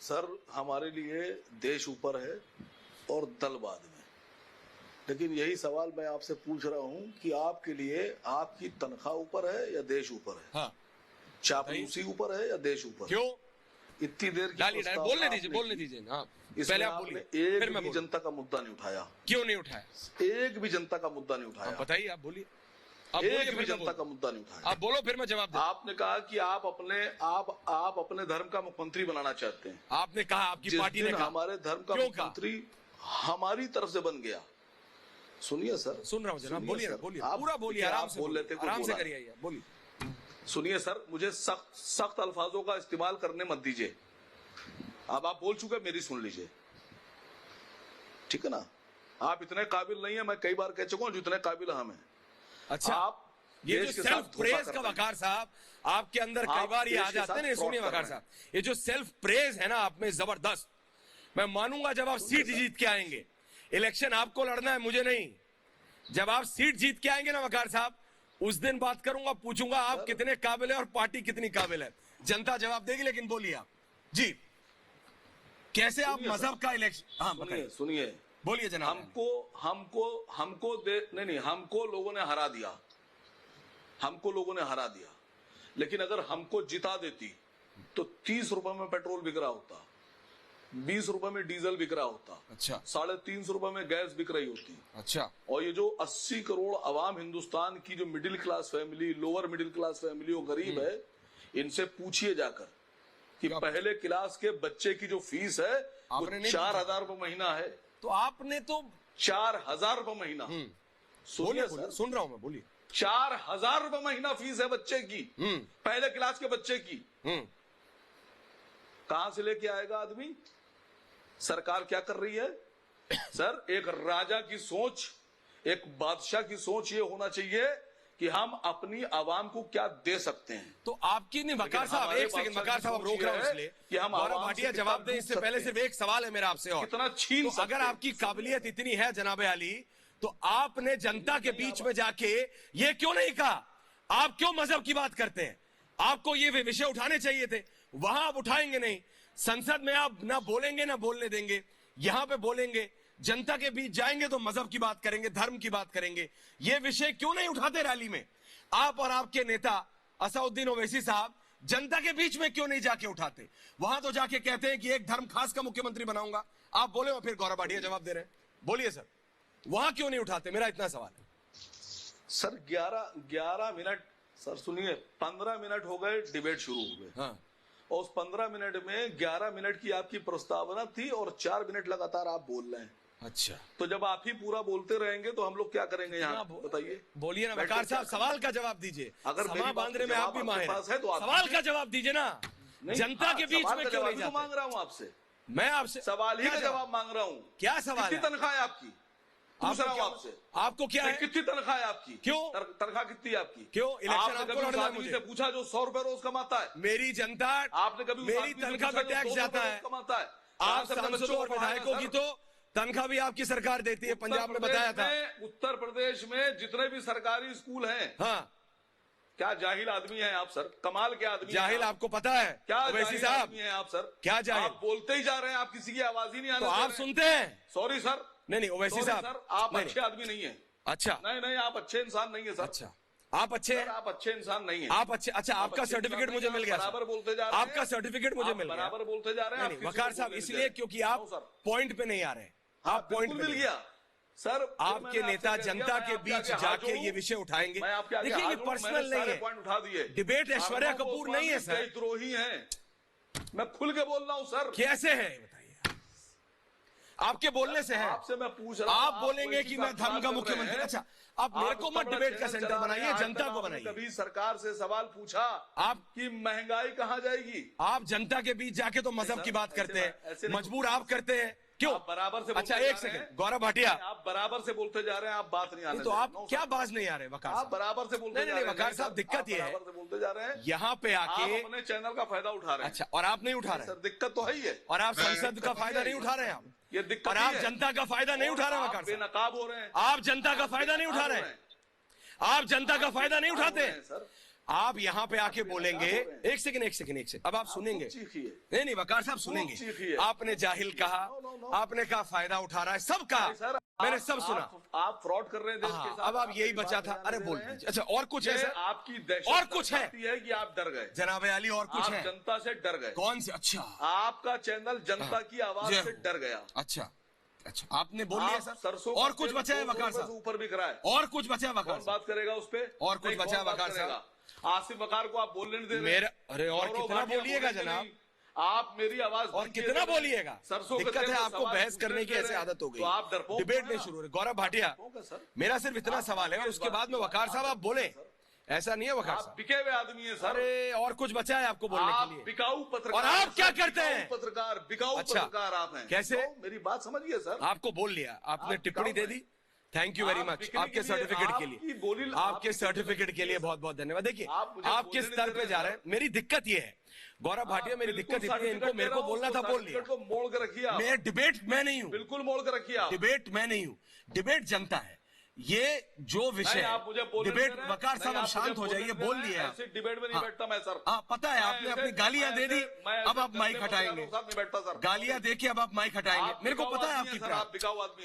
Sir हमारे लिए देश ऊपर है और दल बाद में, लेकिन यही सवाल मैं आपसे पूछ रहा हूं कि आपके लिए आपकी तनख्वाह ऊपर है या देश ऊपर है? हाँ, चापलूसी ऊपर है या देश ऊपर? क्यों? इतनी देर की डालिए बोलने दीजिए हाँ, पहले आप बोलिए, एक फिर मैं भी जनता का मुद्दा नहीं उठाया। क्यों नहीं उठाया? एक भी जनता का मुद्दा नहीं उठाया। बताइए, आप बोलिए। एक भी जनता का मुद्दा नहीं उठाया। आप बोलो, फिर मैं जवाब दूं। आपने कहा कि आप अपने धर्म का मुख्यमंत्री बनाना चाहते हैं। आपने कहा, आपकी पार्टी ने कहा। हमारे धर्म का मुख्यमंत्री हमारी तरफ से बन गया। सुनिए सर, सुन रहा हूँ जनाब, बोलिए बोलिए, पूरा बोलिए, आराम से बोल लेते, आराम से करिए, बोलिए। सुनिए सर, मुझे सख्त अल्फाजों का इस्तेमाल करने मत दीजिए। अब आप बोल चुके, मेरी सुन लीजिए, ठीक है ना? आप इतने काबिल नहीं है, मैं कई बार कह चुका हूं, जितने काबिल हम हैं। अच्छा, आप ये जो सेल्फ प्रेज का वकार साहब आपके अंदर कई बार ये आ जाते हैं। सुनिए वकार साहब, ये जो सेल्फ प्रेज है ना आप में, जबरदस्त। मैं मानूंगा जब आप सीट जीत के आएंगे। इलेक्शन आपको लड़ना है, मुझे नहीं। जब आप सीट जीत के आएंगे ना वकार साहब, उस दिन बात करूंगा, पूछूंगा आप कितने काबिल है और पार्टी कितनी काबिल है। जनता जवाब देगी। लेकिन बोलिए आप जी, कैसे आप मजहब का इलेक्शन? हाँ बताइए, सुनिए, बोलिए जनाब। हमको लोगों ने हरा दिया। हमको लोगों ने हरा दिया, लेकिन अगर हमको जिता देती तो 30 रुपए में पेट्रोल बिक रहा होता, 20 रुपए में डीजल बिक रहा होता, अच्छा, 350 रुपए में गैस बिक रही होती। अच्छा, और ये जो 80 करोड़ अवाम हिंदुस्तान की जो middle class family, lower middle class family, वो गरीब है, इनसे पूछिए जाकर कि पहले क्लास के बच्चे की जो फीस है वो 4,000 रुपए महीना है। तो आपने तो 4,000 रुपए महीना। सुनिए सर, सुन रहा हूं मैं, बोलिए। 4,000 रुपए महीना फीस है बच्चे की, पहले क्लास के बच्चे की। कहां से लेके आएगा आदमी? सरकार क्या कर रही है सर? एक राजा की सोच, एक बादशाह की सोच ये होना चाहिए कि हम अपनी आवाम को क्या दे सकते हैं। तो आपकी नहीं वकार साहब, एक सेकंड वकार साहब, रोक रहा हूं इसलिए कि हम गौरव भाटिया जवाब दें। इससे पहले सिर्फ एक सवाल है मेरा आपसे, और कितना छीन तो अगर आपकी काबिलियत इतनी है जनाबे अली, तो आपने जनता के बीच में जाके ये क्यों नहीं कहा? आप क्यों मजहब की बात करते हैं? आपको ये विषय उठाने चाहिए थे, वहां आप उठाएंगे नहीं। संसद में आप ना बोलेंगे ना बोलने देंगे, यहां पे बोलेंगे। जनता के बीच जाएंगे तो मजहब की बात करेंगे, धर्म की बात करेंगे। ये विषय क्यों नहीं उठाते रैली में? आप और आपके नेता असदुद्दीन ओवैसी साहब जनता के बीच में क्यों नहीं जाके उठाते? वहां तो जाके कहते हैं कि एक धर्म खास का मुख्यमंत्री बनाऊंगा। आप बोले और फिर गौरव भाटिया जवाब दे रहे हैं। बोलिए सर, वहां क्यों नहीं उठाते? मेरा इतना सवाल है सर। 11 मिनट सर, सुनिए, 15 मिनट हो गए, डिबेट शुरू हो गए। हाँ, और उस 15 मिनट में 11 मिनट की आपकी प्रस्तावना थी और 4 मिनट लगातार आप बोल रहे हैं। अच्छा, तो जब आप ही पूरा बोलते रहेंगे तो हम लोग क्या करेंगे यहाँ? बताइए, बोलिए ना वकार साहब, सवाल का जवाब दीजिए। अगर समा बांधने में आप भी माहिर है तो सवाल का जवाब दीजिए ना। जनता के बीच में क्यों नहीं जाते? मांग रहा हूँ आपसे, मैं आपसे सवाल ही का जवाब मांग रहा हूँ। क्या सवाल? कितनी तनख्वाह है आपकी? पूछ रहा हूँ आपसे, आपको क्या है? कितनी तनख्वाह है आपकी? क्यों तनख्वाह कितनी है आपकी? क्यों इलेक्शन आपको लड़ना है? मुझे पूछा जो 100 रुपए रोज कमाता है? मेरी जनता, आपने कभी मेरी तनख्वाह पे टैक्स जाता है, कमाता है? आप सांसदों और विधायकों की तो तनख्वाह भी आपकी सरकार देती है। पंजाब में बताया था। उत्तर प्रदेश में जितने भी सरकारी स्कूल हैं, हाँ, क्या जाहिल आदमी हैं आप सर? कमाल के आदमी। जाहिल आपको पता है? क्या ओवैसी साहब हैं आप सर? क्या जाहिल? आप बोलते ही जा रहे हैं, आप किसी की आवाज ही नहीं आने तो आप सुनते हैं? Sorry sir. नहीं, ओवैसी साहब, सर आप अच्छे आदमी नहीं है। अच्छा, नहीं, आप अच्छे इंसान नहीं है सर। अच्छा, आप अच्छे हैं? आप अच्छे इंसान नहीं है। आप अच्छे? अच्छा, आपका सर्टिफिकेट मुझे मिल गया। बराबर बोलते जा रहे हैं। आपका सर्टिफिकेट मुझे मिल गया। बराबर बोलते जा रहे हैं वकार साहब, इसलिए क्योंकि आप पॉइंट पे नहीं आ रहे। आप पॉइंट मिल गया सर। आपके नेता जनता के बीच जाके ये विषय उठाएंगे। देखिए, ये पर्सनल नहीं है, पॉइंट उठा दिए। डिबेट ऐश्वर्या कपूर नहीं है सर। द्रोही हैं, मैं खुल के बोल रहा हूं सर। कैसे है बताइए? आपके बोलने से है। आपसे मैं पूछ रहा हूं, आप बोलेंगे कि मैं धर्म का मुख्यमंत्री। अच्छा, आप मेरे को मत डिबेट का सेंटर बनाइए, जनता को बनाइए। कभी सरकार से सवाल पूछा आप कि महंगाई कहां जाएगी? आप जनता के बीच जाके तो मजहब की बात करते हैं, मजबूर आप करते हैं। क्यों? बराबर से। अच्छा, एक सेकंड गौरव भाटिया, आप बराबर से बोलते जा रहे हैं, आप बात नहीं आ रही। तो आप क्या बात नहीं आ रहे वकार? आप बराबर से बोलते नहीं, वकार साहब, दिक्कत ये है, बराबर से बोलते जा रहे हैं, यहाँ पे आके अपने चैनल का फायदा उठा रहे हैं। अच्छा, और आप नहीं उठा रहे? सर दिक्कत तो है ही है। और आप संसद का फायदा नहीं उठा रहे हैं आप? ये दिक्कत। और आप जनता का फायदा नहीं उठा रहे वकार? बेनकाब हो रहे हैं। आप जनता का फायदा नहीं उठा रहे हैं। आप जनता का फायदा नहीं उठाते। आप यहाँ पे आके बोलेंगे, एक सेकंड, अब आप सुनेंगे। चीखिए। नहीं वकार साहब सुनेंगे। चीखिए। आपने जाहिल कहा, आपने कहा फायदा उठा रहा है, सब कहा, सर, मैंने सब सुना। आप फ्रॉड कर रहे हैं देश के हाँ, साथ। अब आप यही बचा था। अरे बोल दीजिए। अच्छा और कुछ है सर? आपकी दहशत और कुछ है कि आप डर गए जनाब अली, और कुछ आप है? जनता से डर गए। कौन से? अच्छा आपका चैनल जनता की आवाज से डर गया। अच्छा आपने बोल लिया सर। सरसों और कुछ बचा है वकार साहब? ऊपर बिक रहा है। और कुछ बचा है वकार कौन बात करेगा उस पे? और कुछ बचा है वकार साहब? आसिफ वकार को आप बोलने नहीं दे रहे। मेरा अरे और कितना बोलिएगा जनाब, आप मेरी आवाज और कितना बोलिएगा? सरसों दिक्कत है आपको बहस करने की ऐसे आदत हो गई, तो आप डरपोक डिबेट नहीं शुरू हो रही। गौरव भाटिया, मेरा सिर्फ इतना सवाल है और उसके बाद में वकार साहब आप बोले, ऐसा नहीं है वकार आप साहब। बिके हुए आदमी है सर। अरे और कुछ बचा है आपको बोलने आप के लिए? बिकाऊ पत्रकार। और आप क्या करते हैं? पत्रकार, बिकाऊ अच्छा, पत्रकार आप हैं। कैसे? मेरी बात समझिए सर। आपको बोल लिया, आपने टिप्पणी दे दी, थैंक यू वेरी मच आपके सर्टिफिकेट के लिए, आपके सर्टिफिकेट के लिए बहुत बहुत धन्यवाद। देखिए आप किस स्तर पे जा रहे हैं, मेरी दिक्कत ये है गौरव भाटिया, मेरी दिक्कत इतनी है, इनको मेरे को बोलना था बोल लिया। मोड़ के रखिए। मैं डिबेट मैं नहीं हूँ, बिल्कुल मोड़ के रखिए। डिबेट मैं नहीं हूँ, डिबेट जनता है। ये जो विषय डिबेट, वकार साहब आप शांत हो जाइए, बोल लिया। डिबेट में नहीं बैठता मैं सर। पता है आपने अपनी गालियां दे दी, अब आप माइक हटाएंगे। गालियां देके अब आप माइक हटाएंगे, मेरे को पता है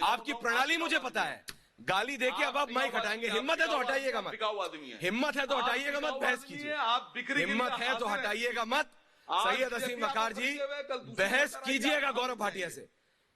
आपकी प्रणाली, मुझे पता है। गाली देके अब आप माइक हटाएंगे। हिम्मत है तो हटाइएगा मत, हिम्मत है तो हटाइएगा मत, बहस कीजिए। हिम्मत है तो हटाइएगा मत। सैयद असीम वकार जी बहस कीजिएगा गौरव भाटिया से।